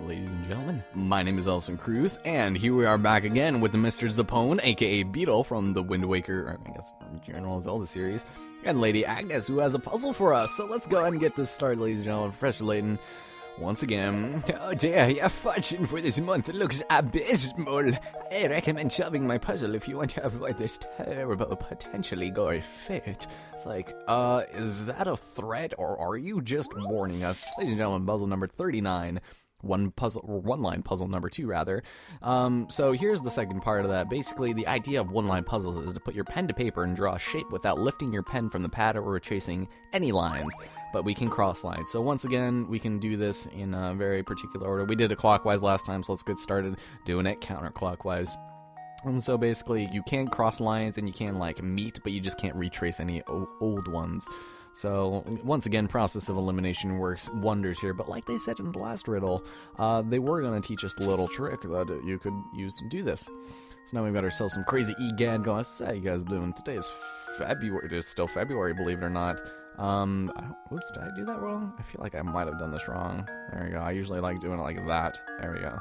ladies and gentlemen. My name is Elson Cruz, and here we are back again with Mr. Zapone, aka Beetle from the Wind Waker, or I guess, General Zelda series, and Lady Agnes, who has a puzzle for us. So let's go ahead and get this started, ladies and gentlemen. Professor Layton, once again. Oh dear, your fortune for this month looks abysmal. I recommend solving my puzzle if you want to avoid this terrible, potentially gory fate. It's like, is that a threat, or are you just warning us? Ladies and gentlemen, puzzle number 39. One line puzzle number 2 rather. So here's the second part of that. Basically, the idea of one-line puzzles is to put your pen to paper and draw a shape without lifting your pen from the pad or retracing any lines, but we can cross lines. So once again, we can do this in a very particular order. We did it clockwise last time, so let's get started doing it counterclockwise. And so basically, you can cross lines and you can like meet, but you just can't retrace any old ones. So, once again, process of elimination works wonders here, but like they said in the last riddle, they were going to teach us the little trick that you could use to do this. So now we've got ourselves some crazy egad glasses. How you guys doing? Today is February. It is still February, believe it or not. Oops, did I do that wrong? I feel like I might have done this wrong. There we go. I usually like doing it like that. There we go.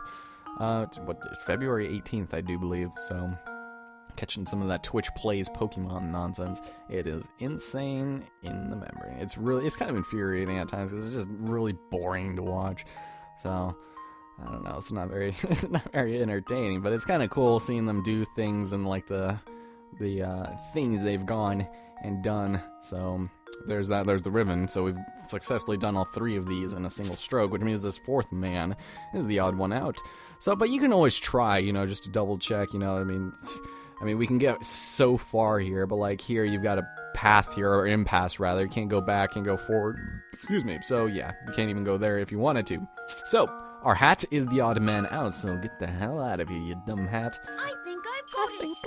February 18th, I do believe, so... catching some of that Twitch plays Pokemon nonsense. It is insane in the memory. It's kind of infuriating at times because it's just really boring to watch. So I don't know. It's not very entertaining, but it's kind of cool seeing them do things and like the things they've gone and done. So there's that. There's the ribbon. So we've successfully done all 3 of these in a single stroke, which means this 4th man is the odd one out. So, but you can always try, just to double check. I mean, we can get so far here, but like here, you've got a path here, or impasse rather. You can't go back and go forward. Excuse me. So yeah, you can't even go there if you wanted to. So, our hat is the odd man out, so get the hell out of here, you dumb hat. I think I've got it.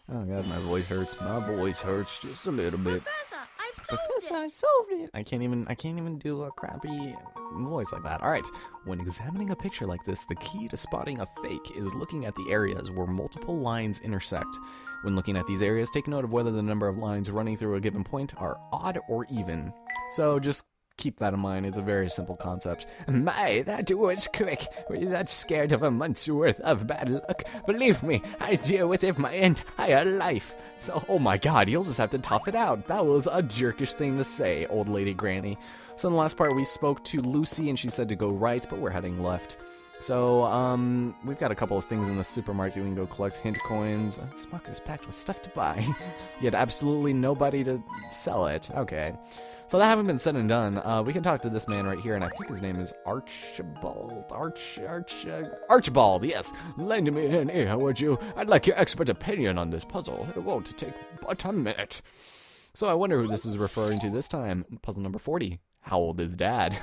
Oh god, my voice hurts. My voice hurts just a little bit. Professor, I solved it. I can't even do a crappy voice like that. Alright, when examining a picture like this, the key to spotting a fake is looking at the areas where multiple lines intersect. When looking at these areas, take note of whether the number of lines running through a given point are odd or even. So just keep that in mind. It's a very simple concept. My, that was quick. Were you that scared of a month's worth of bad luck? Believe me, I deal with it my entire life. So, oh my god, you'll just have to tough it out. That was a jerkish thing to say, old lady granny. So in the last part, we spoke to Lucy, and she said to go right, but we're heading left. So, we've got a couple of things in the supermarket. We can go collect hint coins. This market is packed with stuff to buy. Yet absolutely nobody to sell it. Okay. So that having been said and done, we can talk to this man right here, and I think his name is Archibald. Archibald, yes. Lend me an ear, would you? I'd like your expert opinion on this puzzle. It won't take but a minute. So I wonder who this is referring to this time. Puzzle number 40. How old is Dad?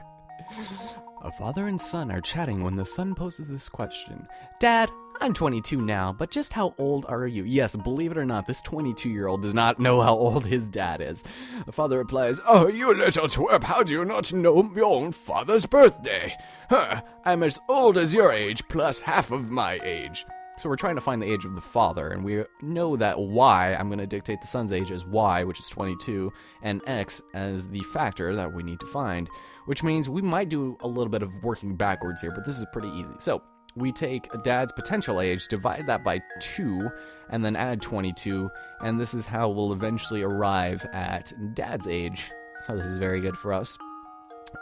A father and son are chatting when the son poses this question. Dad, I'm 22 now, but just how old are you? Yes, believe it or not, this 22-year-old does not know how old his dad is. The father replies, Oh, you little twerp, how do you not know your own father's birthday? Huh, I'm as old as your age, plus half of my age. So we're trying to find the age of the father, and we know that Y, I'm going to dictate the son's age as Y, which is 22, and X as the factor that we need to find, which means we might do a little bit of working backwards here, but this is pretty easy. So we take Dad's potential age, divide that by 2, and then add 22, and this is how we'll eventually arrive at Dad's age. So this is very good for us.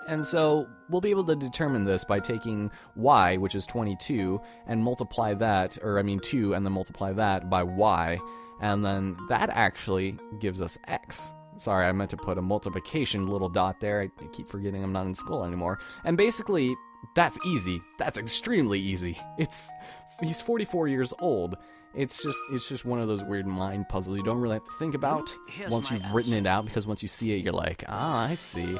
And so we'll be able to determine this by taking Y, which is 22, and multiply that, 2, and then multiply that by Y, and then that actually gives us X. Sorry, I meant to put a multiplication little dot there. I keep forgetting I'm not in school anymore. And basically, that's easy. That's extremely easy. He's 44 years old. It's just one of those weird mind puzzles you don't really have to think about once you've written it out, because once you see it, you're like, I see.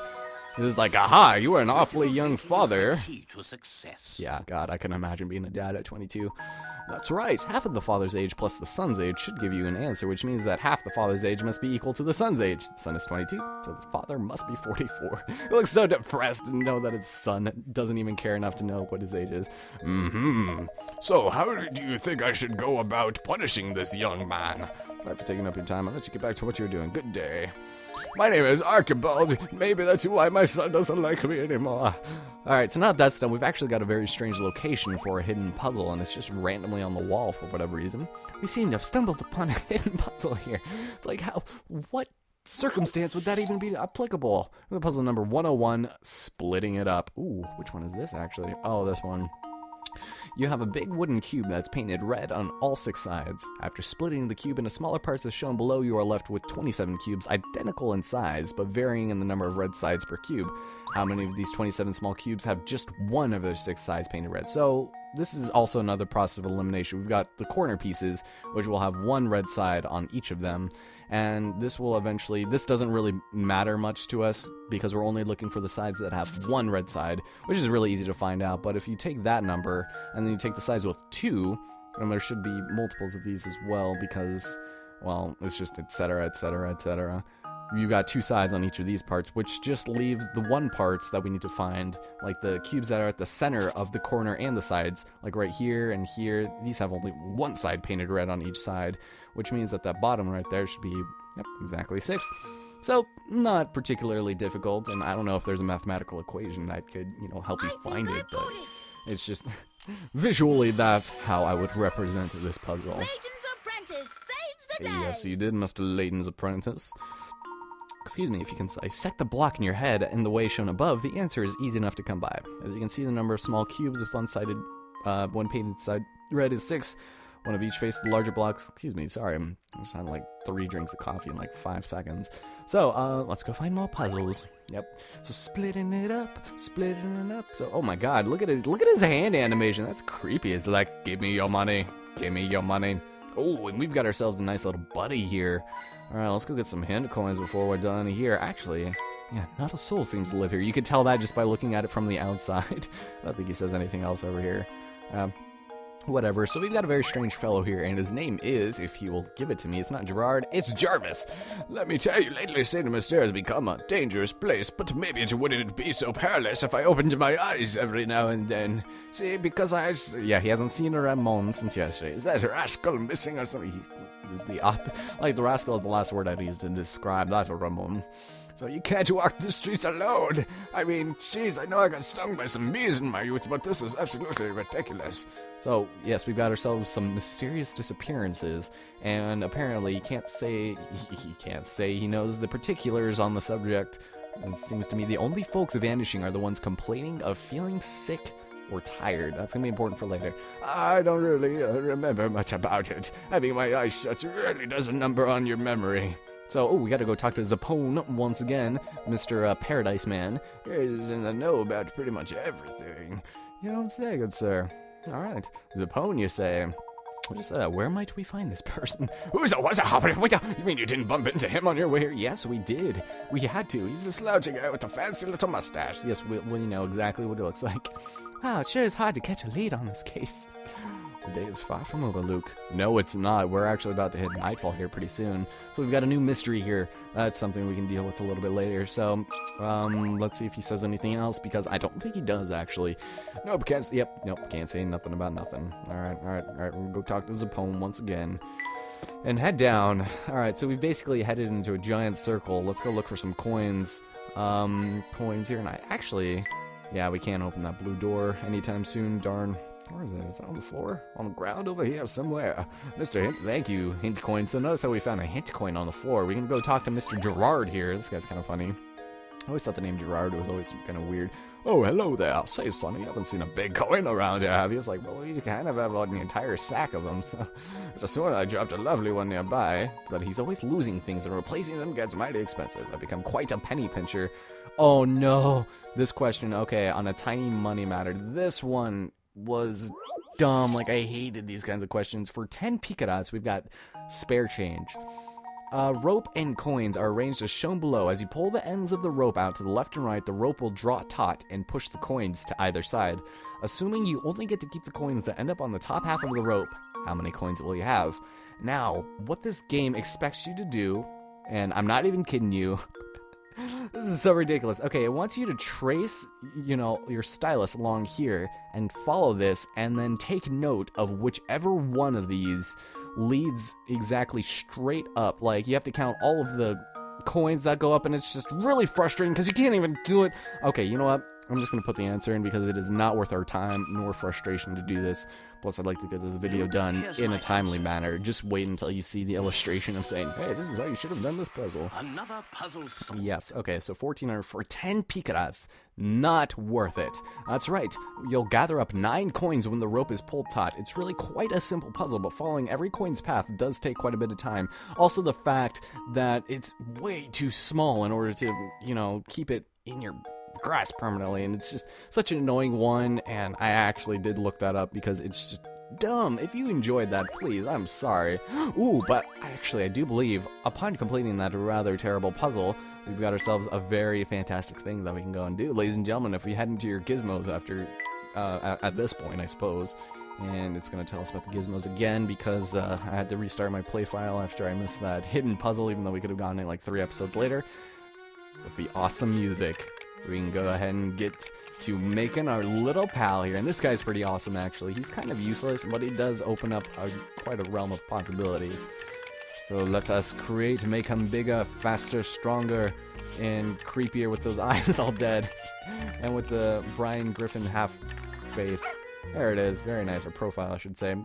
It's like, aha, you are an awfully young father. Key to success. Yeah, God, I can imagine being a dad at 22. That's right, half of the father's age plus the son's age should give you an answer, which means that half the father's age must be equal to the son's age. The son is 22, so the father must be 44. He looks so depressed to know that his son doesn't even care enough to know what his age is. So how do you think I should go about punishing this young man? Sorry for taking up your time. I'll let you get back to what you're doing. Good day. My name is Archibald. Maybe that's why my son doesn't like me anymore. Alright, so now that that's done, we've actually got a very strange location for a hidden puzzle, and it's just randomly on the wall for whatever reason. We seem to have stumbled upon a hidden puzzle here. Like, what circumstance would that even be applicable? Puzzle number 101, splitting it up. Ooh, which one is this actually? Oh, this one. You have a big wooden cube that's painted red on all 6 sides. After splitting the cube into smaller parts as shown below, you are left with 27 cubes, identical in size, but varying in the number of red sides per cube. How many of these 27 small cubes have just one of their 6 sides painted red? So this is also another process of elimination. We've got the corner pieces, which will have one red side on each of them, and this will eventually, this doesn't really matter much to us because we're only looking for the sides that have one red side, which is really easy to find out. But if you take that number and then you take the sides with 2, and there should be multiples of these as well because, well, it's just etc, etc, etc. You got 2 sides on each of these parts, which just leaves the one parts that we need to find, like the cubes that are at the center of the corner and the sides, like right here and here. These have only one side painted red on each side, which means that that bottom right there should be, yep, exactly 6. So, not particularly difficult, and I don't know if there's a mathematical equation that could, help you find it, but it's just, visually, that's how I would represent this puzzle. Layton's apprentice saves the day. Yes, you did, Mr. Layton's apprentice. Excuse me, if you can dissect the block in your head in the way shown above, the answer is easy enough to come by. As you can see, the number of small cubes with one painted side red is 6. One of each face of the larger blocks. Excuse me, sorry, I'm just having like 3 drinks of coffee in like 5 seconds. So, let's go find more puzzles. Yep. So splitting it up. So, oh my God, look at his hand animation. That's creepy. It's like, give me your money. Give me your money. Oh, and we've got ourselves a nice little buddy here. Alright, let's go get some hint coins before we're done here. Actually, yeah, not a soul seems to live here. You could tell that just by looking at it from the outside. I don't think he says anything else over here. Whatever, so we've got a very strange fellow here, and his name is, if he will give it to me, it's not Gerard, it's Jarvis. Let me tell you, lately St. Mystere has become a dangerous place, but maybe it wouldn't be so perilous if I opened my eyes every now and then. See, because yeah, he hasn't seen a Ramon since yesterday. Is that rascal missing or something? Is the like, the rascal is the last word I'd use to describe that Ramon. So you can't walk the streets alone. I mean, jeez, I know I got stung by some bees in my youth, but this is absolutely ridiculous. So, yes, we've got ourselves some mysterious disappearances, and apparently he can't say he knows the particulars on the subject. And it seems to me the only folks vanishing are the ones complaining of feeling sick or tired. That's going to be important for later. I don't really remember much about it. Having my eyes shut really does a number on your memory. So, we gotta go talk to Zapone once again, Mr. Paradise Man. He's in the know about pretty much everything. You don't say, good sir. Alright, Zapone, you say. Just, where might we find this person? Who's you mean you didn't bump into him on your way here? Yes, we did. We had to. He's a slouching guy with a fancy little mustache. Yes, we know exactly what he looks like. Wow, it sure is hard to catch a lead on this case. The day is far from over, Luke. No, it's not. We're actually about to hit nightfall here pretty soon. So we've got a new mystery here. That's something we can deal with a little bit later. So, let's see if he says anything else, because I don't think he does, actually. Nope, can't say nothing about nothing. Alright, we'll go talk to Zapone once again. And head down. Alright, so we've basically headed into a giant circle. Let's go look for some coins. Coins here, and yeah, we can't open that blue door anytime soon, darn. Where is it? Is it on the floor? On the ground over here somewhere? Mr. Hint, thank you, Hint Coin. So notice how we found a Hint Coin on the floor. We can go talk to Mr. Gerard here. This guy's kind of funny. I always thought the name Gerard was always kind of weird. Oh, hello there. Say, Sonny, you haven't seen a big coin around here, have you? It's like, well, you kind of have an entire sack of them. So just when I dropped a lovely one nearby. But he's always losing things, and replacing them gets mighty expensive. I've become quite a penny pincher. Oh, no. This question, okay, on a tiny money matter. This one was dumb. Like, I hated these kinds of questions. For 10 picarats, we've got spare change. Rope and coins are arranged as shown below. As you pull the ends of the rope out to the left and right, the rope will draw taut and push the coins to either side. Assuming you only get to keep the coins that end up on the top half of the rope, how many coins will you have? Now, what this game expects you to do, and I'm not even kidding you, this is so ridiculous. Okay, it wants you to trace, your stylus along here and follow this, and then take note of whichever one of these leads exactly straight up. Like, you have to count all of the coins that go up, and it's just really frustrating because you can't even do it. Okay, you know what? I'm just going to put the answer in because it is not worth our time nor frustration to do this. Plus, I'd like to get this video done in a timely manner. Just wait until you see the illustration of saying, hey, this is how you should have done this puzzle. Another puzzle solved. Yes, okay, so 1400 for 10 picaras. Not worth it. That's right. You'll gather up 9 coins when the rope is pulled taut. It's really quite a simple puzzle, but following every coin's path does take quite a bit of time. Also, the fact that it's way too small in order to, you know, keep it in your grass permanently, and it's just such an annoying one, and I actually did look that up because it's just dumb. If you enjoyed that, please, I'm sorry. Ooh, but I do believe upon completing that rather terrible puzzle, we've got ourselves a very fantastic thing that we can go and do. Ladies and gentlemen, if we head into your gizmos after at this point, I suppose, and it's going to tell us about the gizmos again because I had to restart my play file after I missed that hidden puzzle, even though we could have gone in like 3 episodes later. With the awesome music, we can go ahead and get to making our little pal here. And this guy's pretty awesome, actually. He's kind of useless, but he does open up quite a realm of possibilities. So let us make him bigger, faster, stronger, and creepier with those eyes all dead. And with the Brian Griffin half face. There it is. Very nice. Or profile, I should say.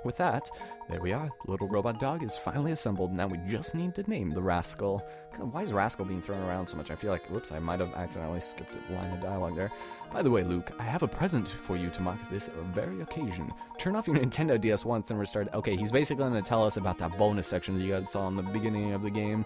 With that, there we are. The little robot dog is finally assembled. Now we just need to name the rascal. God, why is rascal being thrown around so much? I feel like, whoops, I might have accidentally skipped a line of dialogue there. By the way, Luke, I have a present for you to mark this very occasion. Turn off your Nintendo DS once, then restart. Okay, he's basically going to tell us about that bonus section that you guys saw in the beginning of the game.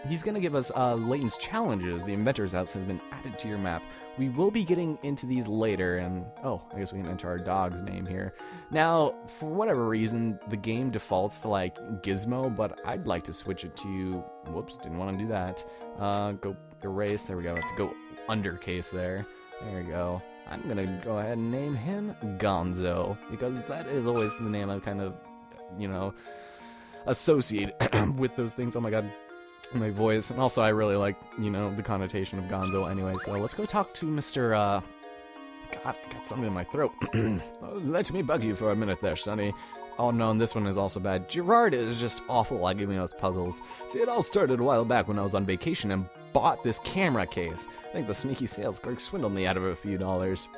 He's going to give us Layton's challenges. The Inventor's House has been added to your map. We will be getting into these later, and oh, I guess we can enter our dog's name here. Now, for whatever reason, the game defaults to like Gizmo, but I'd like to switch it to, whoops, didn't want to do that. Go erase, there we go, I have to go undercase there. There we go. I'm gonna go ahead and name him Gonzo, because that is always the name I kind of, you know, associate with those things. Oh my god. My voice, and also I really like, you know, the connotation of Gonzo anyway, so let's go talk to Mr. God, I got something in my throat. Let me bug you for a minute there, Sonny. Oh no, and this one is also bad. Gerard is just awful at giving us puzzles. See, it all started a while back when I was on vacation and bought this camera case. I think the sneaky sales clerk swindled me out of a few dollars.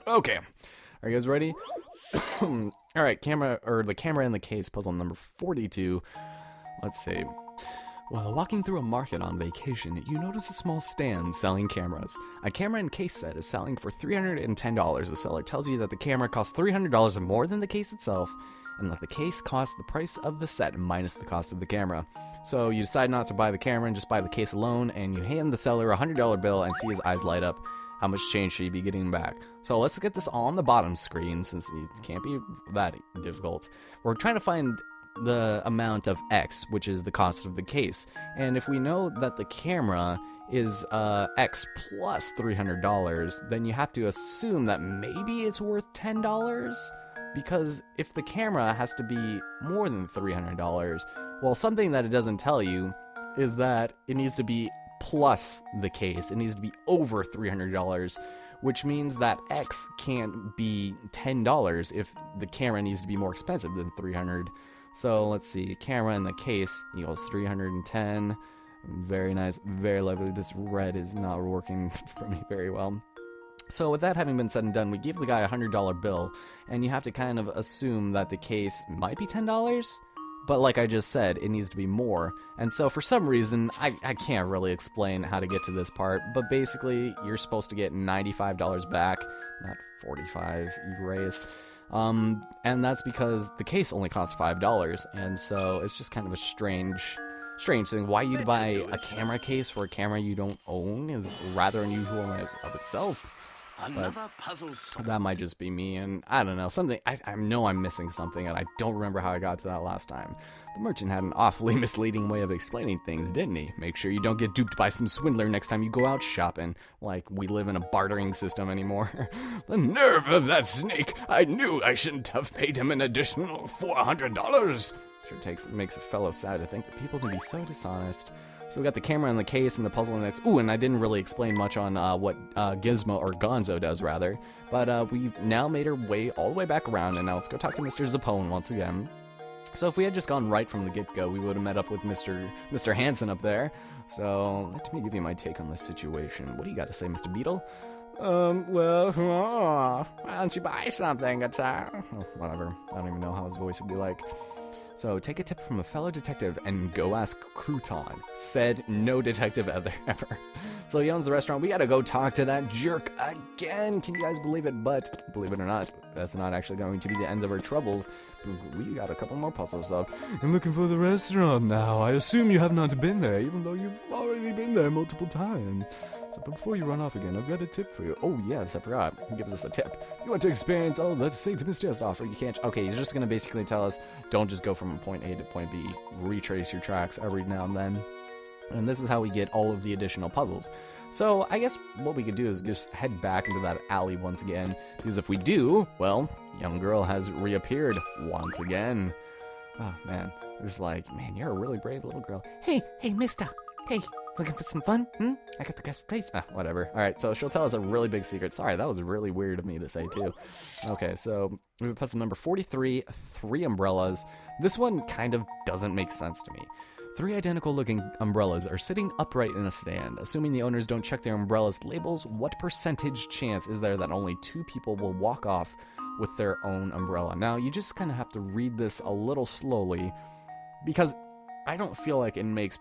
Okay, are you guys ready? Alright, the camera in the case, puzzle number 42. Let's see. While walking through a market on vacation, you notice a small stand selling cameras. A camera and case set is selling for $310. The seller tells you that the camera costs $300 more than the case itself, and that the case costs the price of the set minus the cost of the camera. So you decide not to buy the camera and just buy the case alone, and you hand the seller a $100 bill and see his eyes light up. How much change should you be getting back? So let's get this on the bottom screen, since it can't be that difficult. We're trying to find the amount of X, which is the cost of the case. And if we know that the camera is X plus $300, then you have to assume that maybe it's worth $10, because if the camera has to be more than $300, well, something that it doesn't tell you is that it needs to be plus the case. It needs to be over $300, which means that X can't be $10 if the camera needs to be more expensive than $300. So let's see, camera in the case equals 310. Very nice, very lovely. This red is not working for me very well. So with that having been said and done, we give the guy a $100 bill, and you have to kind of assume that the case might be $10, but like I just said, it needs to be more. And so for some reason, I can't really explain how to get to this part, but basically you're supposed to get $95 back, not 45, erase. And that's because the case only costs $5, and so it's just kind of a strange thing. Why you'd buy a camera case for a camera you don't own is rather unusual in and of itself. Another puzzle solved. That might just be me, and I don't know, something, I know I'm missing something, and I don't remember how I got to that last time. The merchant had an awfully misleading way of explaining things, didn't he? Make sure you don't get duped by some swindler next time you go out shopping, like we live in a bartering system anymore. The nerve of that snake! I knew I shouldn't have paid him an additional $400! Sure makes a fellow sad to think that people can be so dishonest. So we got the camera in the case and the puzzle next. Ooh, and I didn't really explain much on what Gizmo, or Gonzo, does, rather. But we've now made our way all the way back around, and now let's go talk to Mr. Zapone once again. So if we had just gone right from the get-go, we would have met up with Mr. Hansen up there. So let me give you my take on this situation. What do you got to say, Mr. Beetle? Well, why don't you buy something? It's, Whatever. I don't even know how his voice would be like. So, take a tip from a fellow detective and go ask Crouton. Said no detective ever. So he owns the restaurant. We gotta go talk to that jerk again. Can you guys believe it? But, believe it or not, that's not actually going to be the end of our troubles. We got a couple more puzzles of. I'm looking for the restaurant now. I assume you have not been there, even though you've already been there multiple times. So before you run off again, I've got a tip for you. Oh, yes, I forgot. He gives us a tip. You want to experience all let's say to Mr. Offer. You can't. Okay, he's just going to basically tell us don't just go from point A to point B. Retrace your tracks every now and then. And this is how we get all of the additional puzzles. So I guess what we could do is just head back into that alley once again. Because if we do, well, young girl has reappeared once again. Oh, man. It's like, man, you're a really brave little girl. Hey, mister. Hey, looking for some fun? I got the best place. Whatever. All right, so she'll tell us a really big secret. Sorry, that was really weird of me to say, too. Okay, so we have puzzle number 43, 3 umbrellas. This one kind of doesn't make sense to me. 3 identical-looking umbrellas are sitting upright in a stand. Assuming the owners don't check their umbrellas' labels, what percentage chance is there that only 2 people will walk off with their own umbrella? Now, you just kind of have to read this a little slowly, because I don't feel like it makes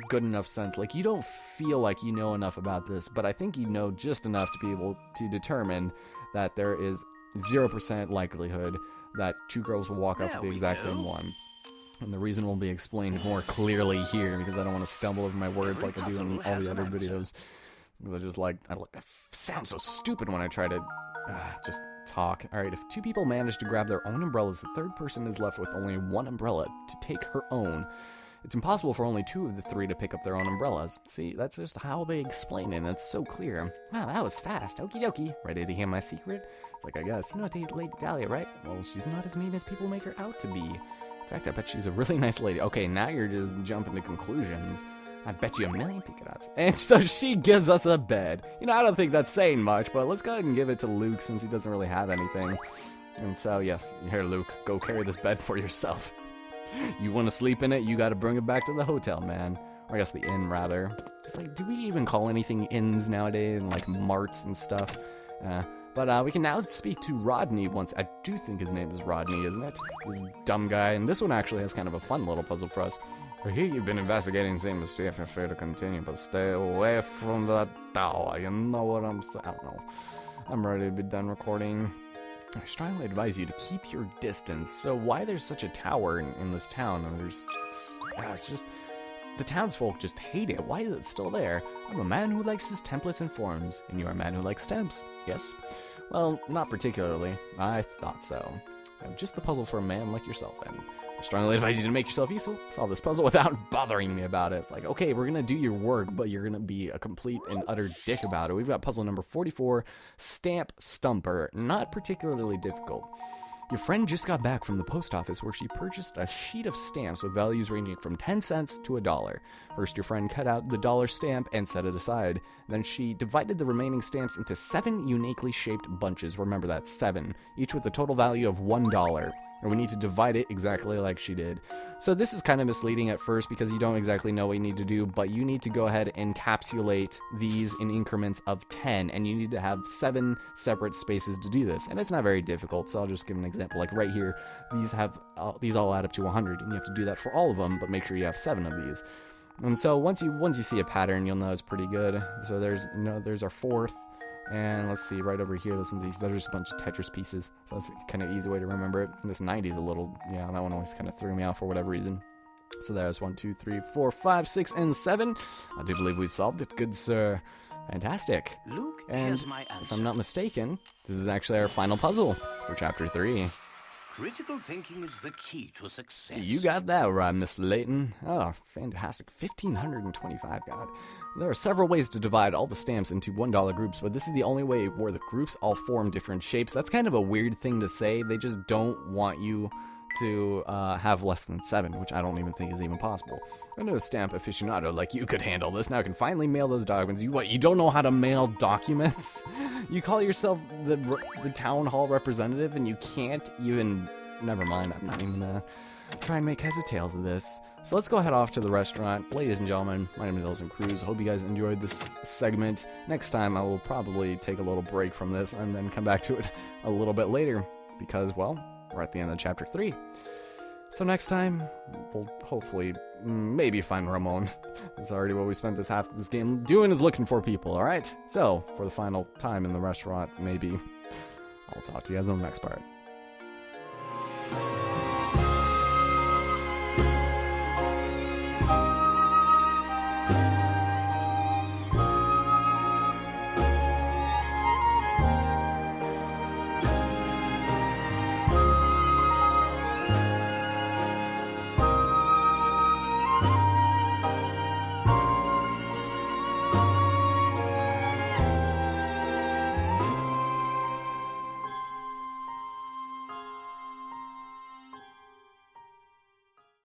good enough sense. Like, you don't feel like you know enough about this, but I think you know just enough to be able to determine that there is 0% likelihood that 2 girls will walk off with the exact same one. And the reason will be explained more clearly here, because I don't want to stumble over my words like I do in all the other videos. Because I just like, I sound so stupid when I try to just talk. Alright, if 2 people manage to grab their own umbrellas, the 3rd person is left with only 1 umbrella to take her own. It's impossible for only 2 of the 3 to pick up their own umbrellas. See, that's just how they explain it, and it's so clear. Wow, that was fast. Okie dokie. Ready to hear my secret? It's like, I guess. You know Lady Dahlia, right? Well, she's not as mean as people make her out to be. In fact, I bet she's a really nice lady. Okay, now you're just jumping to conclusions. I bet you a million peanuts. And so she gives us a bed. You know, I don't think that's saying much, but let's go ahead and give it to Luke since he doesn't really have anything. And so, yes, here, Luke, go carry this bed for yourself. You want to sleep in it, you got to bring it back to the hotel, man. Or I guess the inn, rather. It's like, do we even call anything inns nowadays? And like marts and stuff? But we can now speak to Rodney once. I do think his name is Rodney, isn't it? This dumb guy. And this one actually has kind of a fun little puzzle for us. I hear you've been investigating the same mistake and fair to continue, but stay away from that tower. You know what I'm saying? I don't know. I'm ready to be done recording. I strongly advise you to keep your distance. So why there's such a tower in this town? And there's, it's just, the townsfolk just hate it. Why is it still there? I'm a man who likes his templates and forms, and you're a man who likes stamps. Yes? Well, not particularly. I thought so. I'm just the puzzle for a man like yourself, and I strongly advise you to make yourself useful. Solve this puzzle without bothering me about it. It's like, okay, we're gonna do your work, but you're gonna be a complete and utter dick about it. We've got puzzle number 44, Stamp Stumper. Not particularly difficult. Your friend just got back from the post office where she purchased a sheet of stamps with values ranging from 10 cents to $1. First, your friend cut out the dollar stamp and set it aside. Then she divided the remaining stamps into 7 uniquely shaped bunches. Remember that, 7, each with a total value of $1. And we need to divide it exactly like she did. So this is kind of misleading at first because you don't exactly know what you need to do, but you need to go ahead and encapsulate these in increments of 10, and you need to have 7 separate spaces to do this. And it's not very difficult, so I'll just give an example. Like right here, these all add up to 100, and you have to do that for all of them, but make sure you have 7 of these. And so once you see a pattern, you'll know it's pretty good. So there's our 4th. And let's see, right over here, there's just a bunch of Tetris pieces, so that's kind of easy way to remember it. And this 90 is a little, yeah, that one always kind of threw me out for whatever reason. So there's 1, 2, 3, 4, 5, 6, and 7. I do believe we've solved it, good sir. Fantastic. Luke, And here's my answer. if I'm not mistaken, this is actually our final puzzle for Chapter 3. Critical thinking is the key to success. You got that right, Miss Layton. Oh, fantastic. 1,525, God. There are several ways to divide all the stamps into $1 groups, but this is the only way where the groups all form different shapes. That's kind of a weird thing to say. They just don't want you to have less than 7, which I don't even think is even possible. I know a stamp aficionado like you could handle this. Now I can finally mail those documents. You don't know how to mail documents? You call yourself the town hall representative and you can't even... Never mind, I'm not even try and make heads or tails of this. So let's go head off to the restaurant. Ladies and gentlemen, my name is Elson Cruz. Hope you guys enjoyed this segment. Next time I will probably take a little break from this and then come back to it a little bit later because, well, we're at the end of chapter 3. So next time, we'll hopefully maybe find Ramon. That's already what we spent this half of this game doing, is looking for people, alright? So, for the final time in the restaurant, maybe, I'll talk to you guys in the next part.